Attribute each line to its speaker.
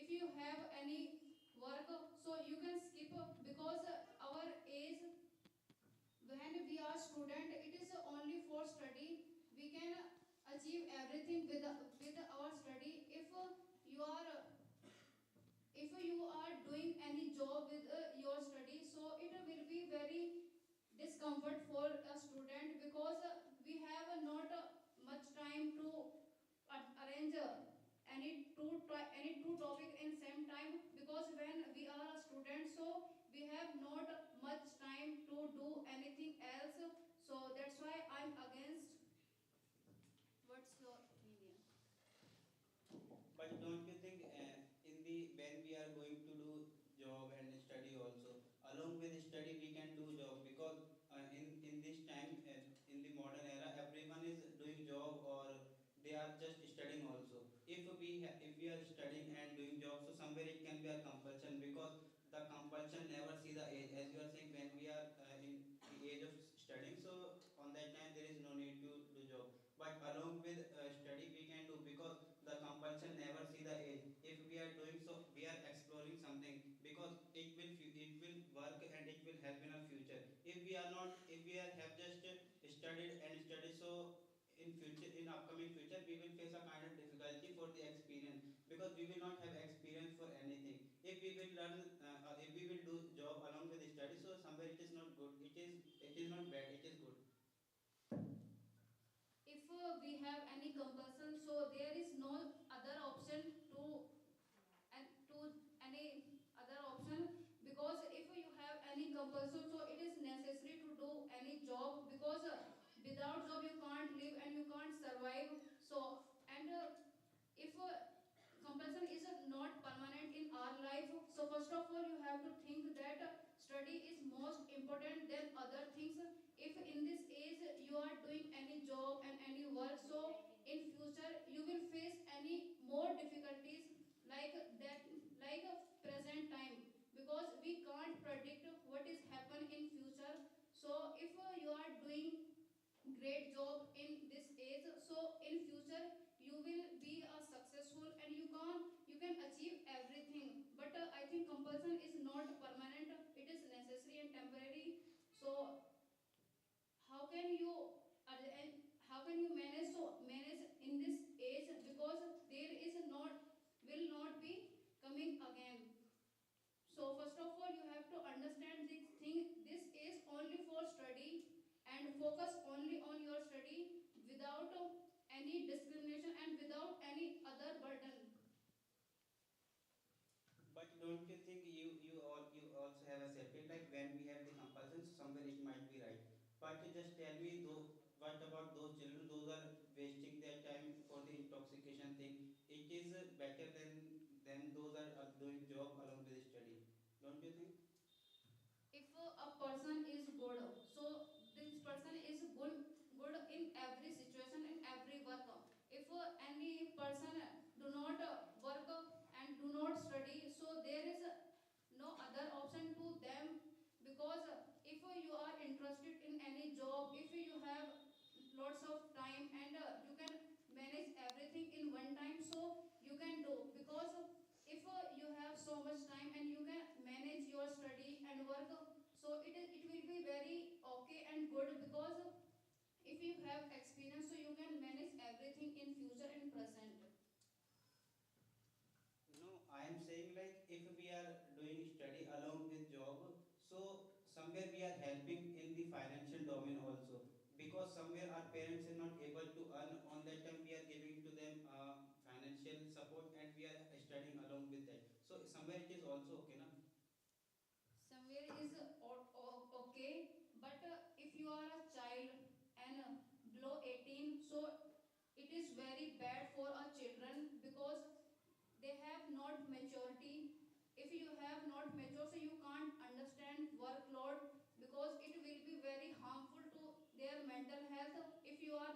Speaker 1: if you have any work, so you can skip because our age when we are student, it is only for study. We can achieve everything with our study. You are if you are doing any job with your study, so it will be very discomfort for a student because we have not much time to arrange any two topic in same time, because when we are a student, so we have not much time to do anything else. So that's why I'm against. What's your opinion?
Speaker 2: But don't you think in the when we are going to do job and study also, along with study we can do job, because in this time in the modern era everyone is doing job or they are just studying also. If we are studying and doing job, so somewhere it can be a compulsion, because the compulsion never see the age, as you are saying when we are in the age of studying, so on that time there is no need to do job. But along with study we can do, because the compulsion never see the age. If we are doing so, we are exploring something, because it will work and it will help in our future. If we are have just studied and studied, so in upcoming future we will face a kind of difficulty for the experience, because we will not have experience for anything. If we will learn if we will do job along with study, so somewhere it is not good, it is not bad, it is good.
Speaker 1: If we have any compulsion, so there is no other option to any other option, because if you have any compulsion, so it is necessary to do any job, because without job you can't live and you can't survive. So and if compulsion is not permanent in our life, so first of all you have to think that study is most important than other things. If in this age you are doing any job and any work, so in future you will face any more difficulties like that, like a present time, because we can't predict what is happen in future. So if you are doing great job in this age, so in future you will be a successful and you can achieve everything. But I think compulsion is not permanent, it is necessary and temporary. So how can you and how can you manage in this age, because there is not will not be coming again. So first of all you have to understand this thing, this is only for study, and focus only on your study without any discrimination and without any other burden.
Speaker 2: But don't you think you also have a separate, like when we have the compulsions, somewhere it might be right. But you just tell me though, what about those children? Those are wasting their time for the intoxication thing. It is better than those are doing job along with study. Don't you think?
Speaker 1: If a person is good, so this person is good in every situation, in every work. If any person do not work and do not study, so there is no other option to them, because if you are interested in any job, if you have lots of time and you can manage everything in one time, so you can do, because if you have so much time and you can manage your study and work, so it will be very okay and good, because if you have experience, so you can manage everything in future and present.
Speaker 2: No, I am saying like if we are doing study along with job, so somewhere we are helping in the financial domain also. Because somewhere our parents are not able to earn, on that time we are giving to them financial support and we are studying along with that. So somewhere it is also okay, na?
Speaker 1: Somewhere is okay, but if you are a child and below 18, so it is very bad for our children, because they have not maturity. If you have not mature, so you can't understand workload, because it will be very harmful to their mental health if you are